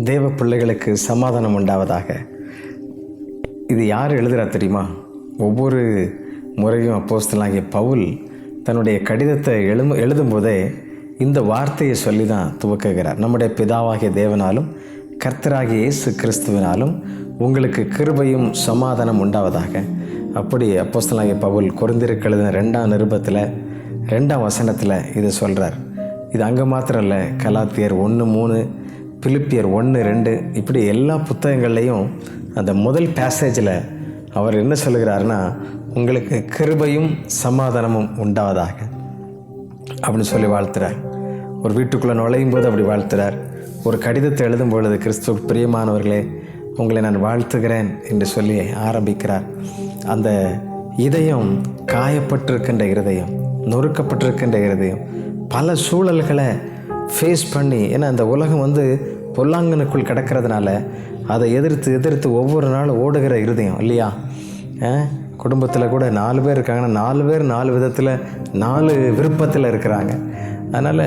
தேவ பிள்ளைகளுக்கு சமாதானம் உண்டாவதாக. இது யார் எழுதுகிறா தெரியுமா? ஒவ்வொரு முறையும் அப்போஸ்தலனாகிய பவுல் தன்னுடைய கடிதத்தை எழுதும்போதே இந்த வார்த்தையை சொல்லி தான் துவக்குகிறார். நம்முடைய பிதாவாகிய தேவனாலும் கர்த்தராகிய இயேசு கிறிஸ்துவினாலும் உங்களுக்கு கிருபையும் சமாதானம் உண்டாவதாக. அப்படி அப்போஸ்தலனாகிய பவுல் கொரிந்தியருக்கு எழுதின 2ஆம் நிருபத்தில் 2ஆம் வசனத்தில் இதை சொல்கிறார். இது அங்கே மாத்திரம் இல்லை, கலாத்தியர் 1:3, பிலிப்பியர் 1:2, இப்படி எல்லா புத்தகங்கள்லேயும் அந்த முதல் பேசேஜில் அவர் என்ன சொல்கிறாருன்னா, உங்களுக்கு கிருபையும் சமாதானமும் உண்டாவதாக அப்படின்னு சொல்லி வாழ்த்துறார். ஒரு வீட்டுக்குள்ளே நுழையும் போது அப்படி வாழ்த்துறார். ஒரு கடிதத்தை எழுதும் பொழுது, கிறிஸ்துவுக்கு பிரியமானவர்களே உங்களை நான் வாழ்த்துகிறேன் என்று சொல்லி ஆரம்பிக்கிறார். அந்த இதயம் காயப்பட்டிருக்கின்ற இருதயம், நொறுக்கப்பட்டிருக்கின்ற இருதயம், பல சூழல்களை ஃபேஸ் பண்ணி, ஏன்னா அந்த உலகம் பொல்லாங்கனுக்குள் கிடக்கிறதுனால அதை எதிர்த்து ஒவ்வொரு நாளும் ஓடுகிற இருதயம் இல்லையா? குடும்பத்தில் கூட 4 பேர் இருக்காங்கன்னா 4 பேர் 4 விதத்தில் 4 விருப்பத்தில் இருக்கிறாங்க. அதனால்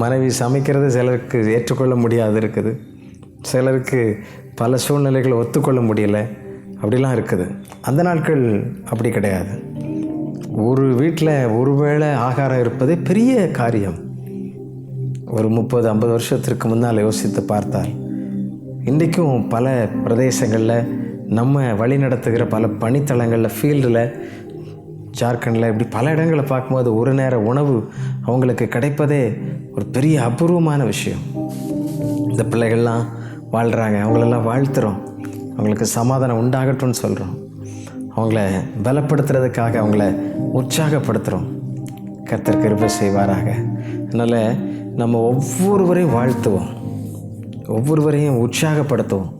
மனைவி சமைக்கிறது சிலருக்கு ஏற்றுக்கொள்ள முடியாது இருக்குது, சிலருக்கு பல சூழ்நிலைகளை ஒத்துக்கொள்ள முடியலை, அப்படிலாம் இருக்குது. அந்த நாட்கள் அப்படி கிடையாது. ஒரு வீட்டில் ஒரு வேளை ஆகாரம் இருப்பதே பெரிய காரியம். ஒரு 30-50 வருஷத்திற்கு முன்னால் யோசித்து பார்த்தால், இன்றைக்கும் பல பிரதேசங்களில் நம்ம வழி நடத்துகிற பல பணித்தளங்களில், ஃபீல்டில், ஜார்க்கண்டில், இப்படி பல இடங்களை பார்க்கும்போது ஒரு நேர உணவு அவங்களுக்கு கிடைப்பதே ஒரு பெரிய அபூர்வமான விஷயம். இந்த பிள்ளைகள்லாம் வாழ்கிறாங்க, அவங்களெல்லாம் வாழ்த்துறோம், அவங்களுக்கு சமாதானம் உண்டாகட்டும்னு சொல்கிறோம், அவங்கள பலப்படுத்துறதுக்காக அவங்கள உற்சாகப்படுத்துகிறோம். கர்த்தர் கிருபை செய்வாராக. அதனால் நம்ம ஒவ்வொருவரையும் வாழ்த்துவோம், ஒவ்வொருவரையும் உற்சாகப்படுத்துவோம்.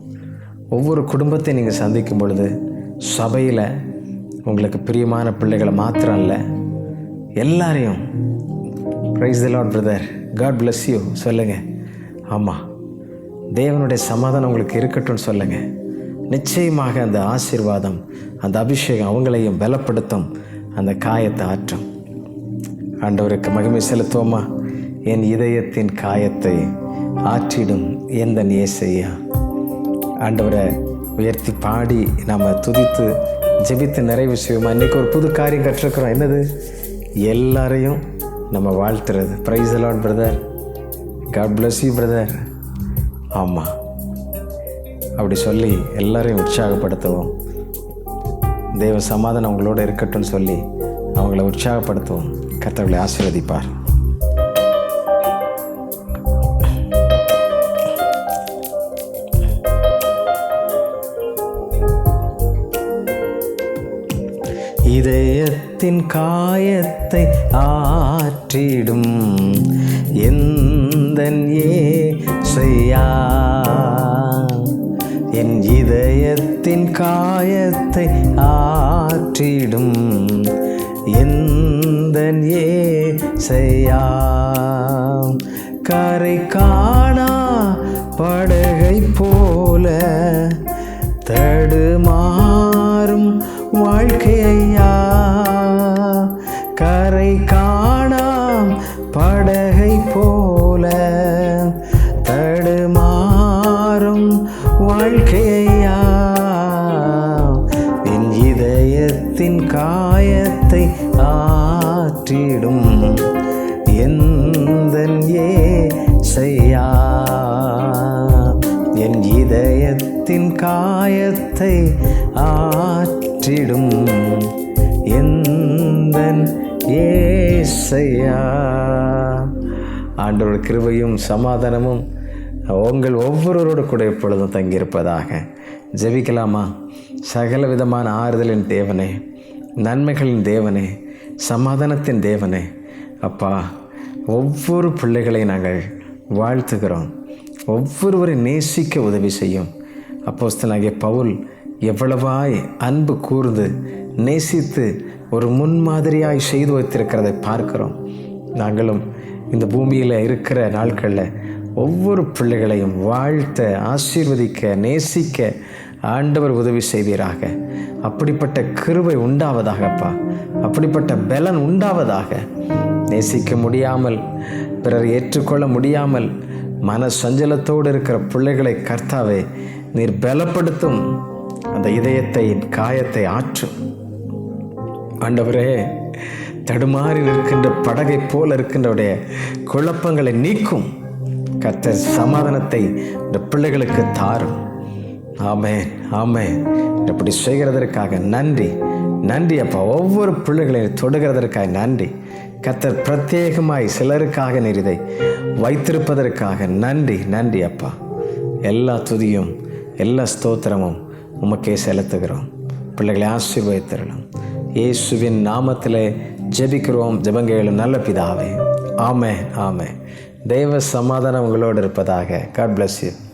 ஒவ்வொரு குடும்பத்தை நீங்கள் சந்திக்கும் பொழுது சபையில் உங்களுக்கு பிரியமான பிள்ளைகளை மாத்திரம் இல்லை, எல்லாரையும் praise the lord brother, God bless you சொல்லுங்கள். ஆமாம், தேவனுடைய சமாதானம் உங்களுக்கு இருக்கட்டும்னு சொல்லுங்கள். நிச்சயமாக அந்த ஆசீர்வாதம், அந்த அபிஷேகம் அவங்களையும் பலப்படுத்தும், அந்த காயத்தை ஆற்றும். ஆண்டவருக்கு மகிமை செலுத்துவோமா? என் இதயத்தின் காயத்தை ஆற்றிடும் எந்த இயேசையா. ஆண்டவரை உயர்த்தி பாடி நாம் துதித்து ஜெபித்து நிறைவு செய்வோமா? இன்றைக்கி ஒரு புது காரியம் கற்றுக்கிறோம். என்னது? எல்லாரையும் நம்ம வாழ்த்துறது. Praise the lord brother, God bless you brother. ஆமாம், அப்படி சொல்லி எல்லாரையும் உற்சாகப்படுத்துவோம். தேவ சமாதானம் அவங்களோட இருக்கட்டும்னு சொல்லி அவங்கள உற்சாகப்படுத்துவோம். கர்த்தர்களை ஆசீர்வதிப்பார். இதயத்தின் காயத்தை ஆற்றிடும் எந்தன் இயேசையா. என் இதயத்தின் காயத்தை ஆற்றிடும் எந்தன் இயேசையா. கரை காணா படகை போல தடுமாறும் வாழ்க்கையா. கரை காணாம் படகை போல தடுமாறும் வாழ்க்கையா. என் இதயத்தின் காயத்தை ஆற்றிடும் எந்தன் இயேசையா. என் இதயத்தின் காயத்தை ஆற்றிடும் எந்தன் இயேசையா. ஆண்டவருடைய கிருபையும் சமாதானமும் உங்கள் ஒவ்வொருவரோடு கூட எப்பொழுதும் தங்கியிருப்பதாக. ஜெபிக்கலாமா? சகல விதமான ஆறுதலின் தேவனே, நன்மைகளின் தேவனே, சமாதானத்தின் தேவனே, அப்பா, ஒவ்வொரு பிள்ளைகளை நாங்கள் வாழ்த்துகிறோம். ஒவ்வொருவரை நேசிக்க உதவி செய்யும். அப்போஸ்தலனாகிய பவுல் எவ்வளவாய் அன்பு கூர்ந்து நேசித்து ஒரு முன்மாதிரியாய் செய்து வைத்திருக்கிறதை பார்க்கிறோம். நாங்களும் இந்த பூமியில் இருக்கிற நாட்களில் ஒவ்வொரு பிள்ளைகளையும் வாழ்த்த, ஆசீர்வதிக்க, நேசிக்க ஆண்டவர் உதவி செய்வீராக. அப்படிப்பட்ட கிருபை உண்டாவதாகப்பா, அப்படிப்பட்ட பலன் உண்டாவதாக. நேசிக்க முடியாமல், பிறர் ஏற்றுக்கொள்ள முடியாமல் மன சஞ்சலத்தோடு இருக்கிற பிள்ளைகளை கர்த்தாவே நீர் பலப்படுத்தும். அந்த இதயத்தை காயத்தை ஆற்றும். ஆண்டவரே, தடுமாறி நிற்கின்ற படகை போல இருக்கின்றவுடைய குழப்பங்களை நீக்கும். கர்த்தர் சமாதானத்தை இந்த பிள்ளைகளுக்கு தாரும். ஆமென், ஆமென். இப்படி செய்கிறதற்காக நன்றி, நன்றி அப்பா. ஒவ்வொரு பிள்ளைகளையும் தொடுகிறதற்காக நன்றி. கர்த்தர் பிரத்யேகமாய் சிலருக்காக நீர் இதை வைத்திருப்பதற்காக நன்றி, நன்றி அப்பா. எல்லா துதியும் எல்லா ஸ்தோத்திரமும் உமக்கே செலுத்துகிறோம். பிள்ளைகளை ஆசீர்வதித்திரலாம். இயேசுவின் நாமத்திலே ஜெபிக்கிறோம், ஜெபங்கேளும் நல்ல பிதாவே. ஆமென், ஆமென். தெய்வ சமாதானம் உங்களோடு இருப்பதாக. God bless you.